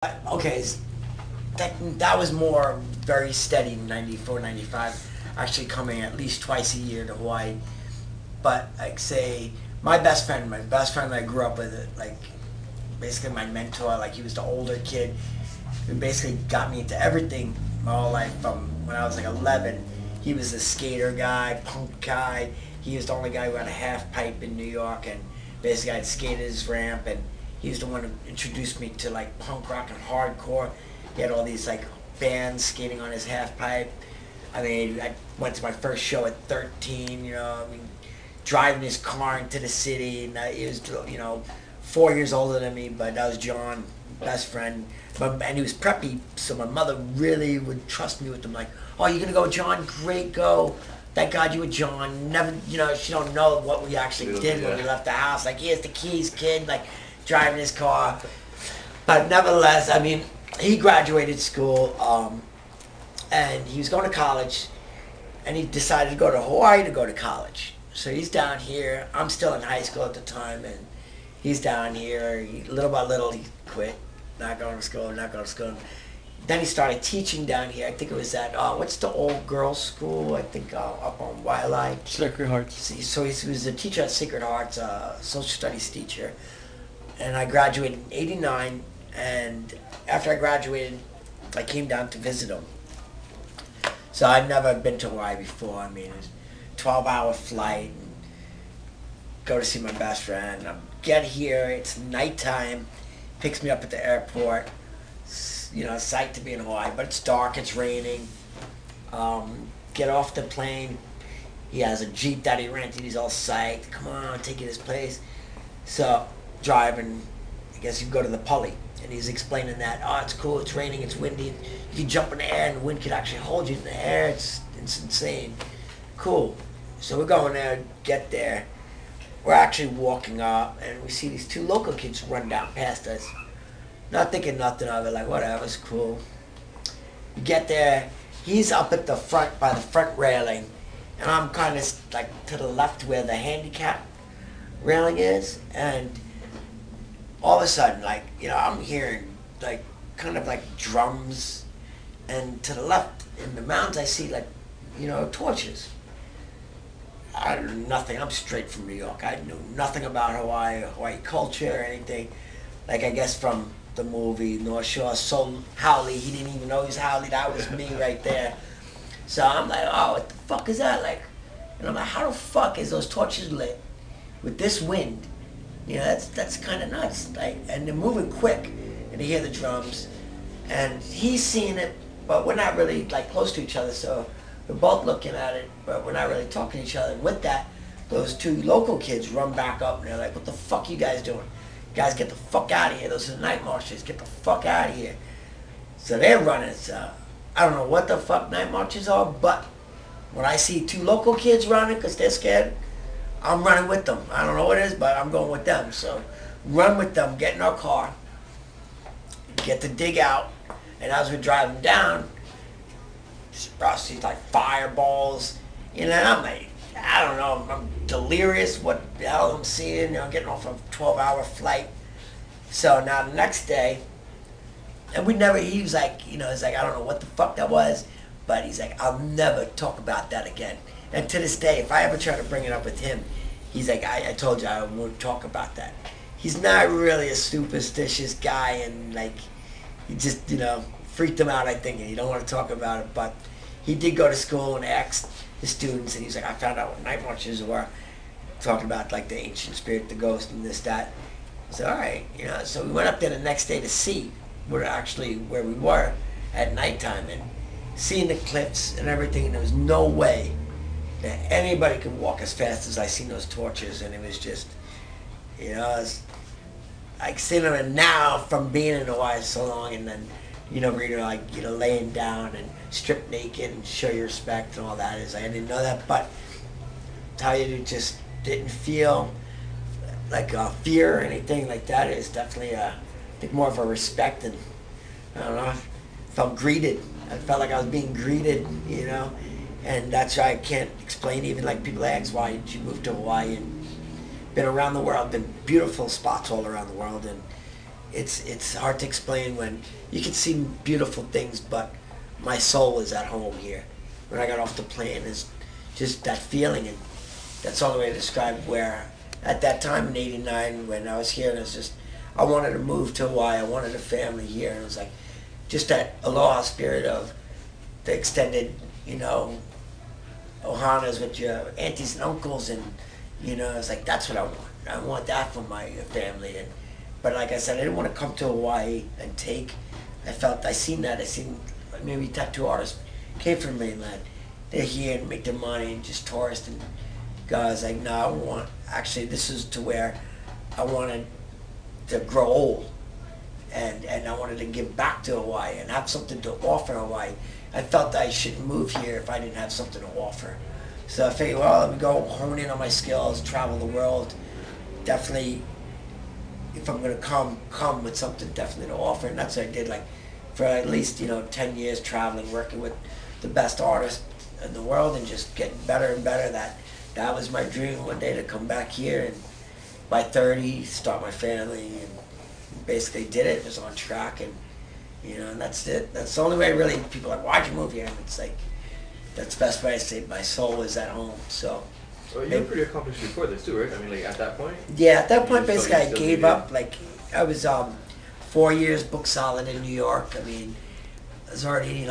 Okay, that was more very steady in 94, 95. Actually coming at least twice a year to Hawaii. But like say my best friend that I grew up with, like basically my mentor, like he was the older kid who basically got me into everything my whole life from when I was like 11. He was a skater guy, punk guy. He was the only guy who had a half pipe in New York, and basically I'd skate his ramp, and he was the one who introduced me to like punk rock and hardcore. He had all these like bands skating on his half pipe. I mean, I went to my first show at 13. I mean, driving his car into the city, and he was 4 years older than me, but that was John, best friend. And he was preppy, so my mother really would trust me with him. Like, oh, you're gonna go with John? Great, go. Thank God you were John. Never, she don't know what we actually did when we left the house. Like, here's the keys, kid. Like, driving his car. But nevertheless, I mean, he graduated school, and he was going to college, and he decided to go to Hawaii to go to college. So he's down here. I'm still in high school at the time, and he's down here. Little by little, he quit. Not going to school, not going to school. Then he started teaching down here. I think it was at, what's the old girls' school? I think up on Wiley. Sacred Hearts. So he was a teacher at Sacred Hearts, social studies teacher. And I graduated in '89, and after I graduated, I came down to visit him. So I'd never been to Hawaii before. I mean, it was a 12-hour flight, and go to see my best friend. I get here, it's nighttime, picks me up at the airport. Psyched to be in Hawaii, but it's dark, it's raining. Get off the plane. He has a Jeep that he rented. He's all psyched. Come on, I'll take you to this place. So, driving, I guess you go to the Pali, and he's explaining that, it's cool, it's raining, it's windy. You can jump in the air, and the wind could actually hold you in the air. It's insane. Cool. So we're going there, get there. We're actually walking up, and we see these two local kids run down past us. Not thinking nothing of it, like whatever, it's cool. We get there, he's up at the front, by the front railing, and I'm kind of like to the left where the handicap railing is, and all of a sudden, like, I'm hearing like kind of like drums, and to the left in the mountains I see like, torches. I don't know nothing. I'm straight from New York. I knew nothing about Hawaii culture or anything. Like, I guess from the movie North Shore, Soul Howley, he didn't even know he was Howley. That was me right there. So I'm like, oh, what the fuck is that? Like, and I'm like, how the fuck is those torches lit with this wind? That's kind of nuts. Like, and they're moving quick, and you hear the drums, and he's seeing it, but we're not really like close to each other. So we're both looking at it, but we're not really talking to each other. And with that, those two local kids run back up, and they're like, what the fuck you guys doing? Guys, get the fuck out of here. Those are the night marches. Get the fuck out of here. So they're running. So I don't know what the fuck night marches are, but when I see two local kids running because they're scared, I'm running with them. I don't know what it is, but I'm going with them. So run with them, get in our car, get the dig out, and as we're driving down, I see like fireballs, and I'm like, I don't know, I'm delirious, what the hell I'm seeing, getting off a 12-hour flight. So now the next day, and he was like, he's like, I don't know what the fuck that was, but he's like, I'll never talk about that again. And to this day, if I ever try to bring it up with him, he's like, I told you I won't talk about that. He's not really a superstitious guy, and like, he just, freaked him out, I think, and he don't want to talk about it, but he did go to school and asked the students, and he's like, I found out what night marches were, talking about like the ancient spirit, the ghost, and this, that. I said, all right, so we went up there the next day to see where we were at nighttime, and seeing the cliffs and everything, and there was no way that anybody could walk as fast as I seen those torches, and it was just, it's like seeing them now from being in Hawaii so long, and then laying down and stripped naked and show your respect and all that. Is I didn't know that, but tell you, it just didn't feel like fear or anything like that. It's definitely I think more of a respect, and I don't know, I felt greeted. I felt like I was being greeted, and that's why I can't explain. Even like people ask, why did you move to Hawaii? And been around the world, been beautiful spots all around the world, and it's hard to explain when you can see beautiful things, but my soul is at home here. When I got off the plane, is just that feeling, and that's all the way to describe where at that time in '89 when I was here, and it's just I wanted to move to Hawaii. I wanted a family here, and it was like just that aloha spirit of the extended, you know, ohanas with your aunties and uncles, and you know, it's like that's what I want. I want that for my family, and but like I said, I didn't want to come to Hawaii and take. I seen that. I seen maybe tattoo artists came from mainland. They're here and make their money and just tourists, and guys like, no, I want, actually this is to where I wanted to grow old, and I wanted to give back to Hawaii and have something to offer Hawaii. I felt I shouldn't move here if I didn't have something to offer. So I figured, well, let me go hone in on my skills, travel the world. Definitely, if I'm gonna come with something definitely to offer, and that's what I did. Like for at least 10 years traveling, working with the best artists in the world, and just getting better and better. That was my dream one day, to come back here and by 30 start my family, and basically did it. Was on track, and and that's it. That's the only way really. People are like, why'd you move here? And it's like, that's the best way I say my soul is at home. So. Well, you were pretty accomplished before this too, right? I mean, like at that point. Yeah, at that point, basically, I gave up. Like, I was 4 years booked solid in New York. I mean, I was already,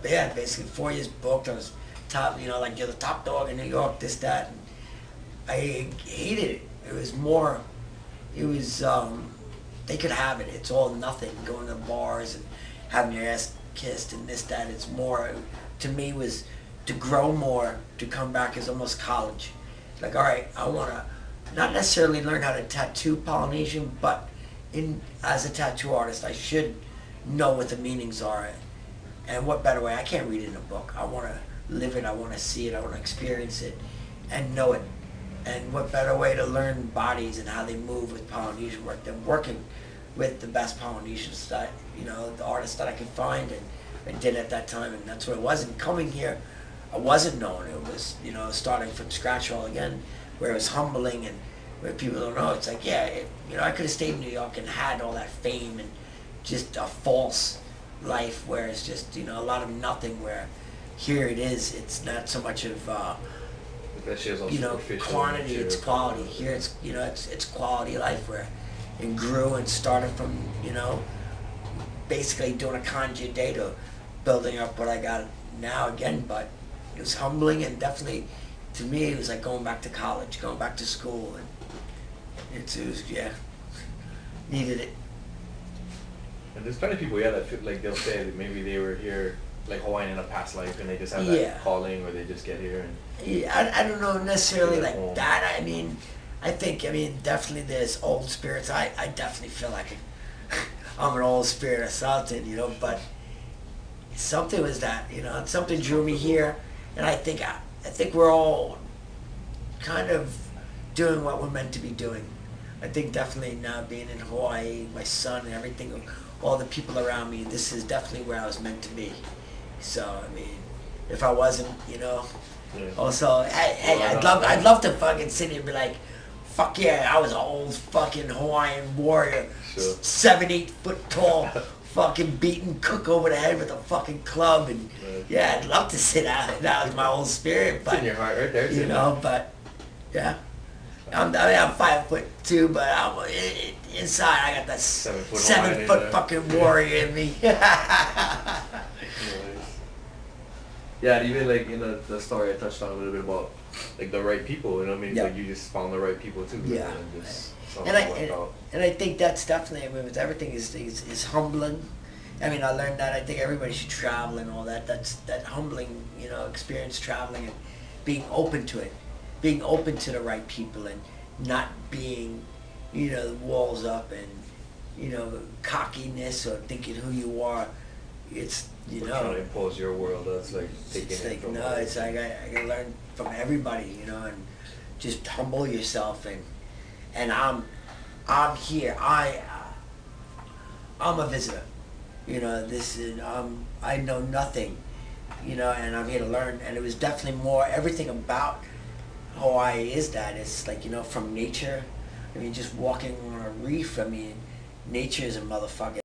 yeah, basically 4 years booked. I was top, like you're the top dog in New York, this, that. And I hated it. It was more, it was, they could have it. It's all nothing. Going to bars and having your ass kissed and this, that. It's more, to me, was to grow more, to come back as almost college. Like, all right, I want to not necessarily learn how to tattoo Polynesian, but as a tattoo artist, I should know what the meanings are. And what better way? I can't read it in a book. I want to live it, I want to see it, I want to experience it and know it. And what better way to learn bodies and how they move with Polynesian work than working with the best Polynesians that, the artists that I could find, and I did at that time, and that's what it was. And coming here, I wasn't known. It was, starting from scratch all again, where it was humbling, and where people don't know. It's like, yeah, I could have stayed in New York and had all that fame and just a false life where it's just, a lot of nothing, where here it is. It's not so much of, quantity, it's quality. Here it's, it's quality life where it grew and started from, basically doing a kanji day to building up what I got now again, but it was humbling, and definitely, to me, it was like going back to college, going back to school, and it was, yeah, needed it. And there's plenty of people, that feel like they'll say that maybe they were here, like Hawaiian in a past life, and they just have that calling, or they just get here. And yeah, I don't know necessarily like home. That. I mean, I think, definitely there's old spirits. I definitely feel like I'm an old spirit or something, but something was that, something drew me here. And I think we're all kind of doing what we're meant to be doing. I think definitely now being in Hawaii, my son and everything, all the people around me, this is definitely where I was meant to be. So, if I wasn't, also, hey, I'd love to fucking sit here and be like, fuck yeah, I was an old fucking Hawaiian warrior, sure. 7, 8 foot tall, fucking beating Cook over the head with a fucking club, and yeah, I'd love to sit out. That was my old spirit, but it's in your heart right there. But yeah, I'm 5'2", but inside I got that 7 foot fucking warrior in me. Yeah, and even like the story I touched on a little bit about like the right people, like you just found the right people too. Yeah. And I think that's definitely, with everything is humbling. I learned that. I think everybody should travel and all that. That's that humbling, experience, traveling and being open to it, being open to the right people, and not being, walls up and, cockiness or thinking who you are. It's, trying to impose your world. That's like taking it's it like, from no, it's like I can learn from everybody, and just humble yourself, and I'm here. I'm a visitor. This is I know nothing, and I'm here to learn. And it was definitely more, everything about Hawaii is that it's like, from nature. I mean, just walking on a reef, I mean, nature is a motherfucker.